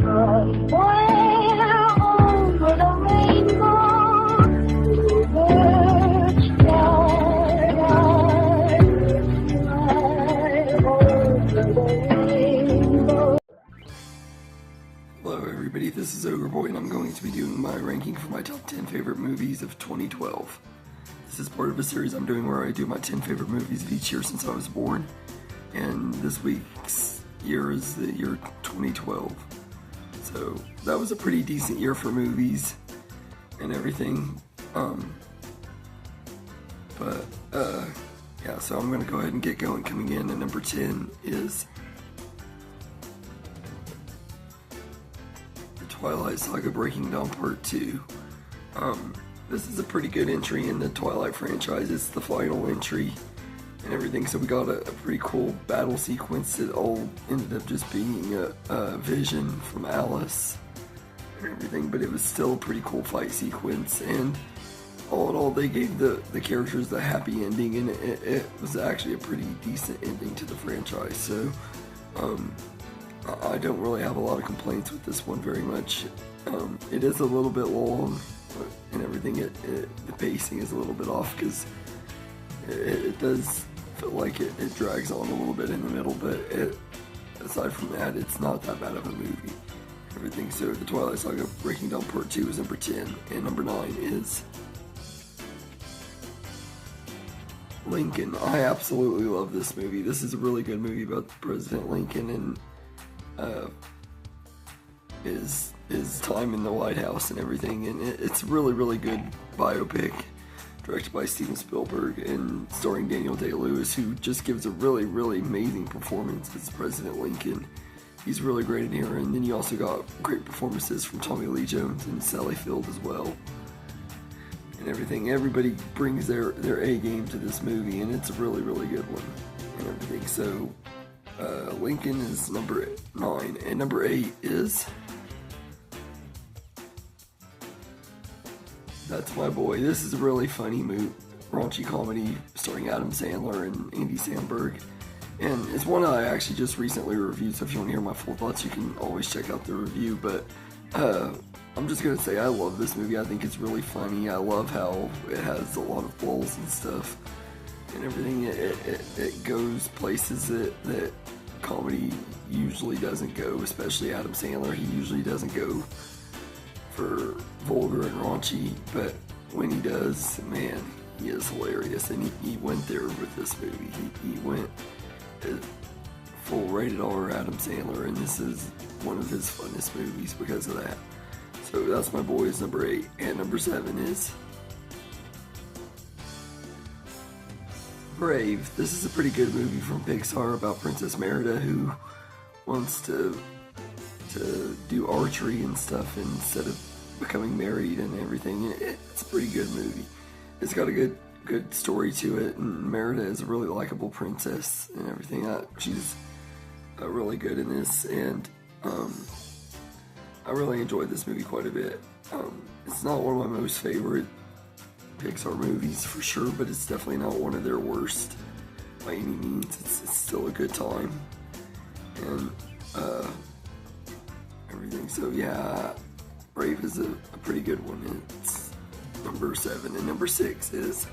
Somewhere over the rainbow, birds fly over the rainbow. Hello everybody, this is Ogre Boy and I'm going to be doing my ranking for my top 10 favorite movies of 2012. This is part of a series I'm doing where I do my 10 favorite movies of each year since I was born. And this week's year is the year 2012. So that was a pretty decent year for movies and everything. Yeah, so I'm going to go ahead and get going. Coming in at number 10 is The Twilight Saga Breaking Dawn Part 2. This is a pretty good entry in the Twilight franchise. It's the final entry and everything, so we got a pretty cool battle sequence. It all ended up just being a vision from Alice and everything, but it was still a pretty cool fight sequence, and all in all they gave the characters the happy ending, and it was actually a pretty decent ending to the franchise. So I don't really have a lot of complaints with this one very much. It is a little bit long and everything. The pacing is a little bit off because it does feel like it drags on a little bit in the middle, but aside from that, it's not that bad of a movie. Everything. So The Twilight Saga Breaking Dawn Part 2 is number 10, and number 9 is Lincoln. I absolutely love this movie. This is a really good movie about President Lincoln and his time in the White House and everything, and it's a really good biopic directed by Steven Spielberg and starring Daniel Day-Lewis, who just gives a really amazing performance as President Lincoln. He's really great in here, and then you also got great performances from Tommy Lee Jones and Sally Field as well and everything. Everybody brings their A game to this movie, and it's a really good one and everything. So Lincoln is number 9, and number 8 is That's My Boy. This is a really funny raunchy comedy starring Adam Sandler and Andy Samberg, and it's one I actually just recently reviewed, so if you want to hear my full thoughts you can always check out the review. But I'm just gonna say I love this movie. I think it's really funny. I love how it has a lot of balls and stuff and everything. It goes places that comedy usually doesn't go, especially Adam Sandler. He usually doesn't go for vulgar and raunchy, but when he does, man, he is hilarious, and he went there with this movie. He went full rated R Adam Sandler, and this is one of his funnest movies because of that. So That's My Boy is number 8, and number 7 is Brave. This is a pretty good movie from Pixar about Princess Merida, who wants to do archery and stuff instead of becoming married and everything. It's a pretty good movie. It's got a good story to it, and Merida is a really likable princess and everything. She's really good in this, and I really enjoyed this movie quite a bit. It's not one of my most favorite Pixar movies for sure, but it's definitely not one of their worst by any means. It's still a good time and everything. So yeah, Brave is a pretty good one. It's number 7, and number 6 is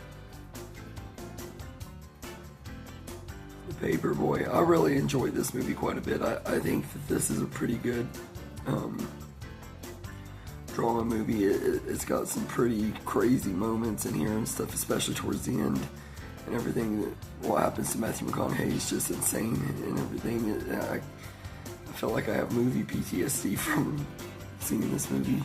The Paperboy. I really enjoyed this movie quite a bit. I think that this is a pretty good drama movie. It's got some pretty crazy moments in here and stuff, especially towards the end and everything. What happens to Matthew McConaughey is just insane and everything. I feel like I have movie PTSD from seeing this movie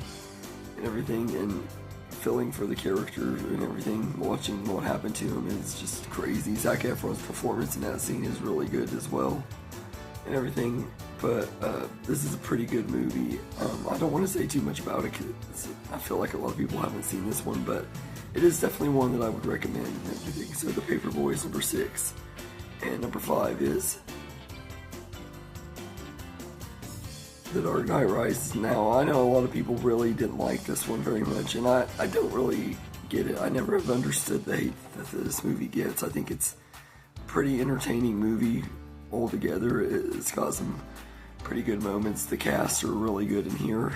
and everything, and feeling for the character and everything. Watching what happened to him is just crazy. Zac Efron's performance in that scene is really good as well and everything. But this is a pretty good movie. I don't want to say too much about it because I feel like a lot of people haven't seen this one, but it is definitely one that I would recommend and everything. So The Paperboy is number 6, and number 5 is The Dark Knight Rises. Now, I know a lot of people really didn't like this one very much, and I don't really get it. I never have understood the hate that this movie gets. I think it's a pretty entertaining movie altogether. It's got some pretty good moments. The cast are really good in here,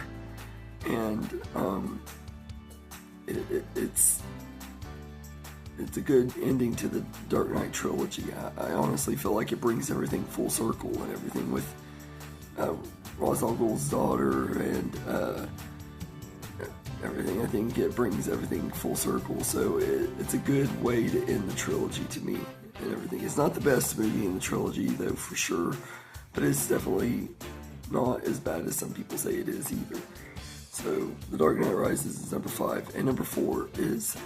and it's a good ending to the Dark Knight trilogy. I honestly feel like it brings everything full circle, and everything with Ra's al Ghul's daughter and everything. I think it brings everything full circle, so it's a good way to end the trilogy to me and everything. It's not the best movie in the trilogy, though, for sure, but it's definitely not as bad as some people say it is either. So The Dark Knight Rises is number 5, and number 4 is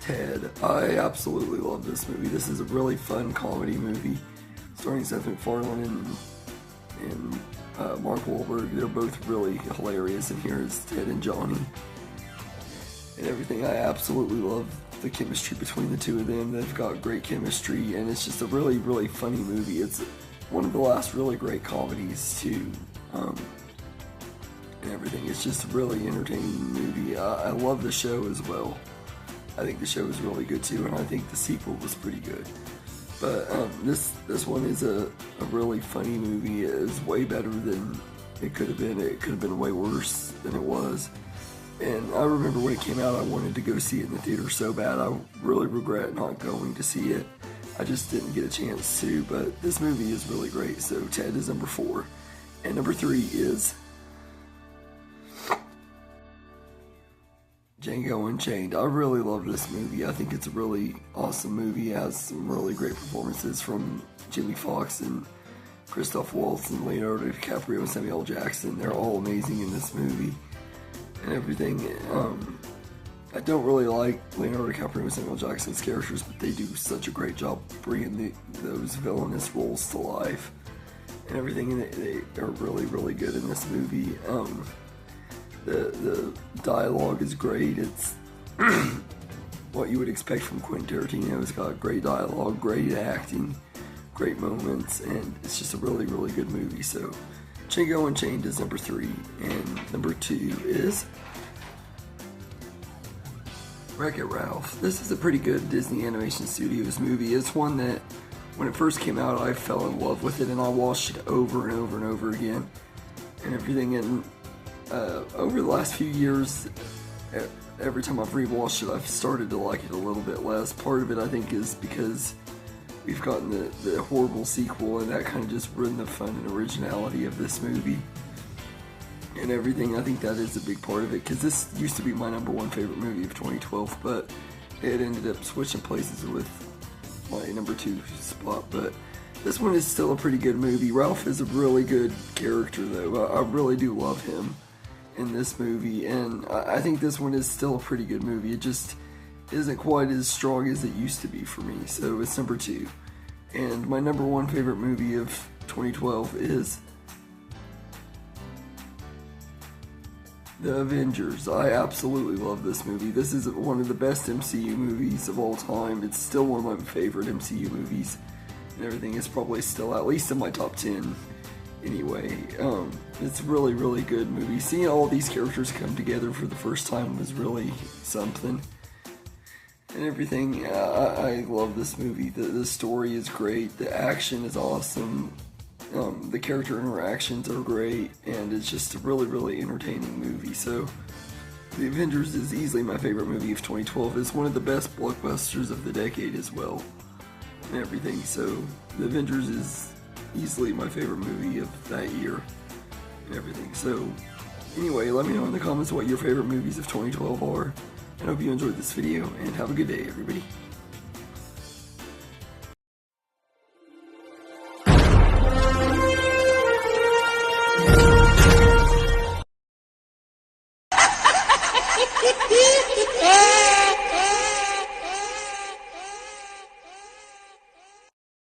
Ted. I absolutely love this movie. This is a really fun comedy movie starring Seth MacFarlane and Mark Wahlberg. They're both really hilarious, and here is Ted and Johnny and everything. I absolutely love the chemistry between the two of them. They've got great chemistry, and it's just a really, really funny movie. It's one of the last really great comedies too, and everything. It's just a really entertaining movie. I love the show as well. I think the show is really good too, and I think the sequel was pretty good. But this one is a really funny movie. It is way better than it could have been. It could have been way worse than it was. And I remember when it came out, I wanted to go see it in the theater so bad. I really regret not going to see it. I just didn't get a chance to, but this movie is really great. So Ted is number 4. And number 3 is Django Unchained. I really love this movie. I think it's a really awesome movie. It has some really great performances from Jamie Foxx and Christoph Waltz and Leonardo DiCaprio and Samuel L. Jackson. They're all amazing in this movie and everything. I don't really like Leonardo DiCaprio and Samuel Jackson's characters, but they do such a great job bringing those villainous roles to life and everything. And they are really, really good in this movie. The dialogue is great. It's what you would expect from Quentin Tarantino. It's got great dialogue, great acting, great moments, and it's just a really, really good movie. So Django Unchained is number 3, and number 2 is Wreck-It Ralph. This is a pretty good Disney Animation Studios movie. It's one that when it first came out, I fell in love with it, and I watched it over and over and over again and everything. And over the last few years, every time I've rewatched it, I've started to like it a little bit less. Part of it, I think, is because we've gotten the horrible sequel, and that kind of just ruined the fun and originality of this movie and everything. I think that is a big part of it, because this used to be my number 1 favorite movie of 2012, but it ended up switching places with my number 2 spot. But this one is still a pretty good movie. Ralph is a really good character, though. I really do love him in this movie, and I think this one is still a pretty good movie. It just isn't quite as strong as it used to be for me, so it's number 2. And my number 1 favorite movie of 2012 is The Avengers. I absolutely love this movie. This is one of the best MCU movies of all time. It's still one of my favorite MCU movies and everything. It's probably still at least in my top 10 anyway. It's a really, really good movie. Seeing all these characters come together for the first time was really something and everything. I love this movie. The story is great. The action is awesome. The character interactions are great, and it's just a really, really entertaining movie. So The Avengers is easily my favorite movie of 2012. It's one of the best blockbusters of the decade as well and everything. So The Avengers is easily my favorite movie of that year and everything. So anyway, let me know in the comments what your favorite movies of 2012 are, and I hope you enjoyed this video, and have a good day, everybody. Yeah.